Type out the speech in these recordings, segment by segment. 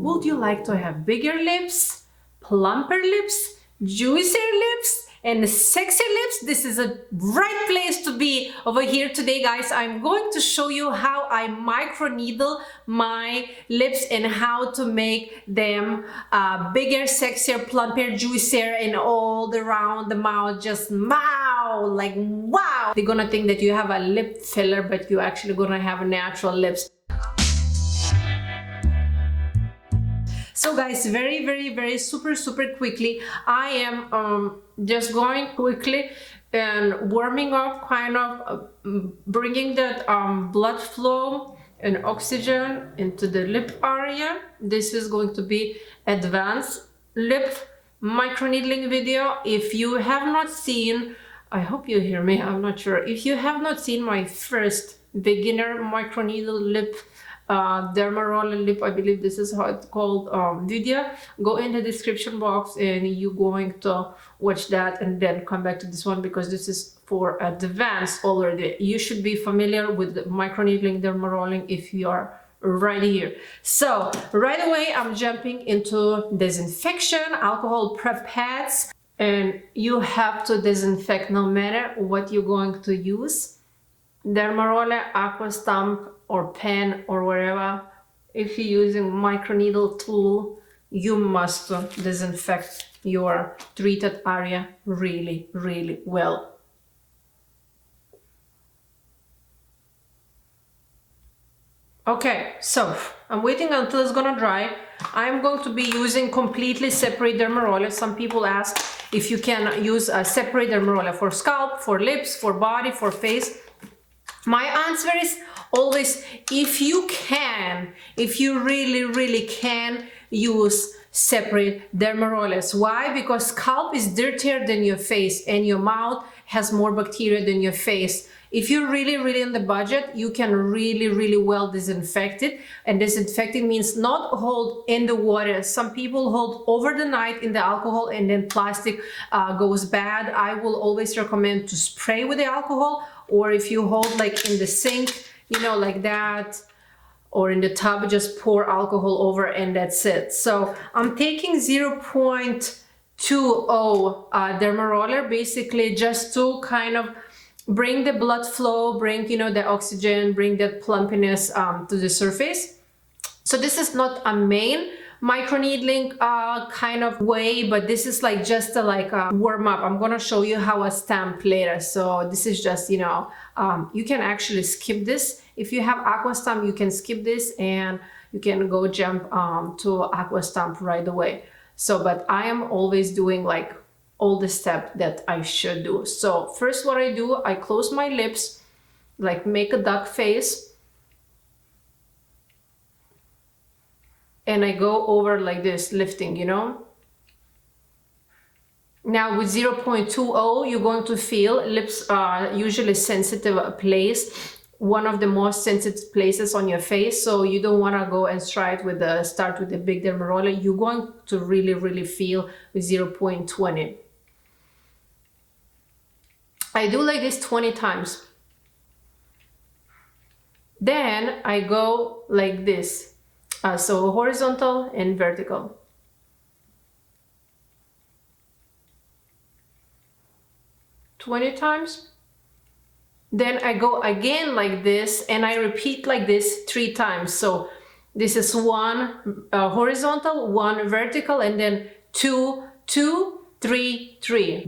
Would you like to have bigger lips, plumper lips, juicier lips, and sexy lips? This is a right place to be over here today, guys. I'm going to show you how I microneedle my lips and how to make them bigger, sexier, plumper, juicier, and all around the mouth. Just wow, like wow. They're gonna think that you have a lip filler, but you're actually gonna have natural lips. So guys, very super quickly, I am just going quickly and warming up, kind of bringing that blood flow and oxygen into the lip area. This is going to be advanced lip microneedling video. If you have not seen, I hope you hear me, I'm not sure. If you have not seen my first beginner microneedle lip Dermaroller lip, I believe this is how it's called, video, go in the description box and you're going to watch that and then come back to this one, because this is for advanced already. You should be familiar with microneedling, dermarolling if you are right here. So right away I'm jumping into disinfection, alcohol prep pads, and you have to disinfect no matter what you're going to use. Dermaroller, aqua stamp, or pen, or wherever. If you're using microneedle tool, you must disinfect your treated area really well. Okay, so I'm waiting until it's gonna dry. I'm going to be using completely separate Dermaroller. Some people ask if you can use a separate Dermaroller for scalp, for lips, for body, for face. My answer is always, if you can, if you really can, use separate Dermarollers. Why? Because scalp is dirtier than your face and your mouth has more bacteria than your face. If you're really on the budget, you can really well disinfect it. And disinfecting means not hold in the water. Some people hold over the night in the alcohol and then plastic goes bad. I will always recommend to spray with the alcohol, or if you hold like in the sink, you know, like that, or in the tub, just pour alcohol over and that's it. So I'm taking 0.20 Dermaroller, basically just to kind of bring the blood flow, bring, you know, the oxygen, bring that plumpiness to the surface. So this is not a main microneedling kind of way, but this is like just a warm up. I'm gonna show you how I stamp later. So this is just, you know, you can actually skip this. If you have aqua stamp, you can skip this and you can go jump to aqua stamp right away. So, but I am always doing like all the steps that I should do. So first what I do, I close my lips, like make a duck face, and I go over like this, lifting, you know. Now with 0.20, you're going to feel lips are usually sensitive place, one of the most sensitive places on your face. So you don't want to go and start with the big Dermaroller. You're going to really feel with 0.20. I do like this 20 times. Then I go like this. So horizontal and vertical. $20 times. Then I go again like this and I repeat like this 3 times. So this is 1 horizontal, 1 vertical, and then 2, 2, 3, 3.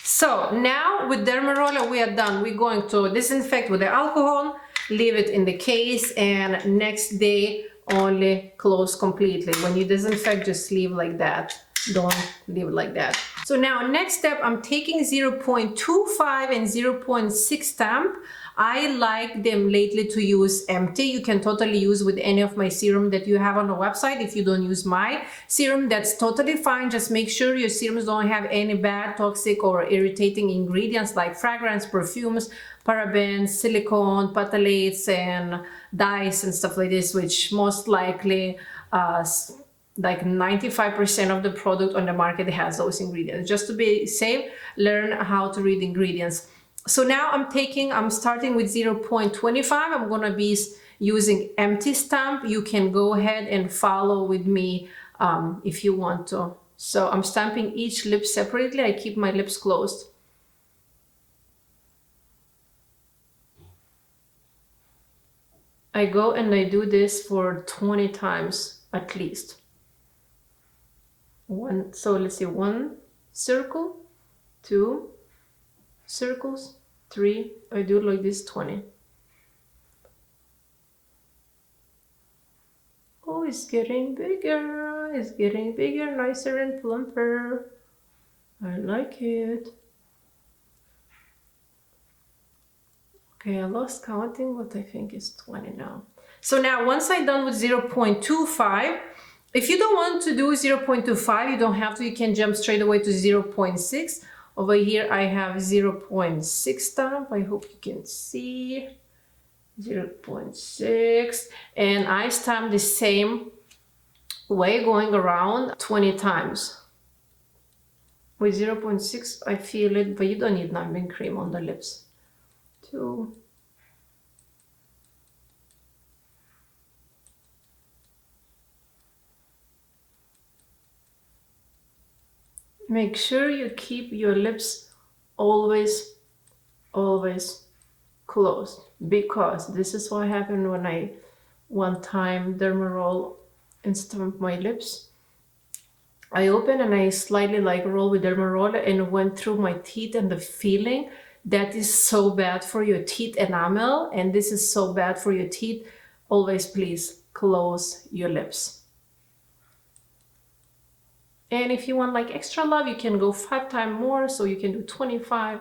So now with Dermaroller we are done. We're going to disinfect with the alcohol, leave it in the case, and next day only close completely. When you disinfect, just leave like that. Don't leave it like that. So now next step, I'm taking 0.25 and 0.6 stamp. I like them lately to use empty. You can totally use with any of my serum that you have on the website. If you don't use my serum, that's totally fine. Just make sure your serums don't have any bad, toxic, or irritating ingredients like fragrance, perfumes, parabens, silicone, phthalates, and dyes and stuff like this, which most likely like 95% of the product on the market has those ingredients. Just to be safe, learn how to read ingredients. So now I'm starting with 0.25. I'm gonna be using empty stamp. You can go ahead and follow with me if you want to. So I'm stamping each lip separately. I keep my lips closed. I go and I do this for 20 times at least. So let's see, 1 circle, 2 circles, 3. I do like this 20. Oh, it's getting bigger. It's getting bigger, nicer and plumper. I like it. Okay, I lost counting, but I think it's 20 now. So now once I'm done with 0.25, if you don't want to do 0.25, you don't have to, you can jump straight away to 0.6. Over here I have 0.6 stamp. I hope you can see 0.6, and I stamp the same way, going around 20 times. With 0.6 I feel it, but you don't need numbing cream on the lips. 2. Make sure you keep your lips always closed, because this is what happened when I one time Dermaroll and stamped my lips. I opened and I slightly like roll with Dermaroller and went through my teeth, and the feeling that is so bad for your teeth enamel, and this is so bad for your teeth. Always please close your lips. And if you want like extra love, you can go 5 times more, so you can do 25.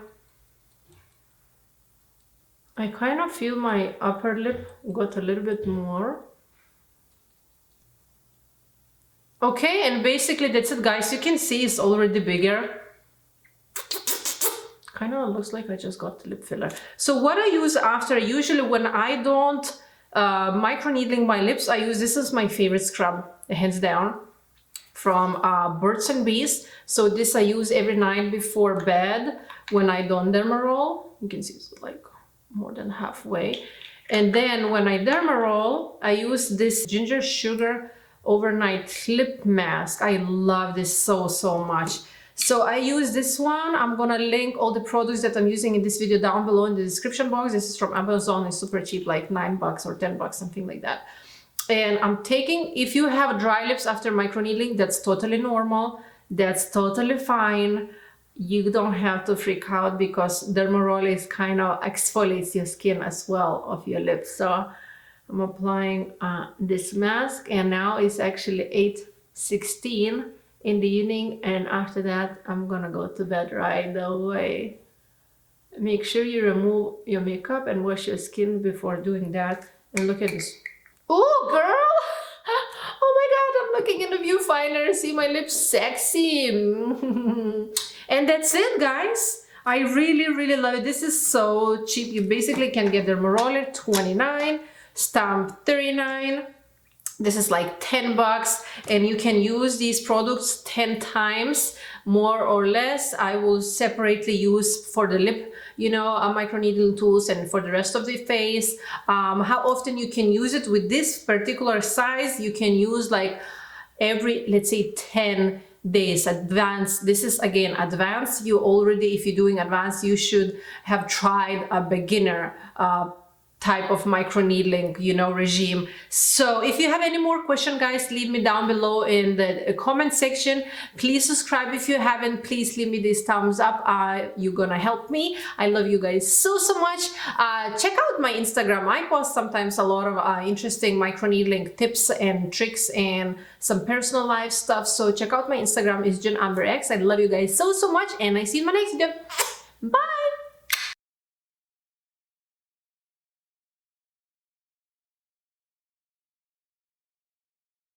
I kind of feel my upper lip got a little bit more. Okay, and basically that's it, guys. You can see it's already bigger. Kind of looks like I just got the lip filler. So what I use after, usually when I don't microneedling my lips, I use, this is my favorite scrub, hands down, from Birds and Bees. So this I use every night before bed when I don't Dermaroll. You can see it's like more than halfway. And then when I Dermaroll, I use this ginger sugar overnight lip mask. I love this so much. So I use this one. I'm gonna link all the products that I'm using in this video down below in the description box. This is from Amazon. It's super cheap, like $9 or $10, something like that. And I'm taking, if you have dry lips after microneedling, that's totally normal. That's totally fine. You don't have to freak out, because Dermaroller is kind of exfoliates your skin as well of your lips. So I'm applying this mask, and now it's actually 8:16 in the evening, and after that I'm gonna go to bed right away. Make sure you remove your makeup and wash your skin before doing that. And look at this. Oh, girl! Oh my god, I'm looking in the viewfinder. See my lips sexy. And that's it, guys. I really love it. This is so cheap. You basically can get Dermaroller 29, stamp 39. This is like $10, and you can use these products 10 times, more or less. I will separately use for the lip, you know, microneedling tools, and for the rest of the face. How often you can use it with this particular size? You can use like every, let's say, 10 days. Advanced, this is again advanced. You already, if you're doing advanced, you should have tried a beginner type of microneedling, you know, regime. So if you have any more questions, guys, leave me down below in the comment section. Please subscribe if you haven't. Please leave me this thumbs up. You're gonna help me. I love you guys so much. Check out my Instagram. I post sometimes a lot of interesting microneedling tips and tricks and some personal life stuff. So check out my Instagram. It's JenAmberX. I love you guys so much, and I see you in my next video.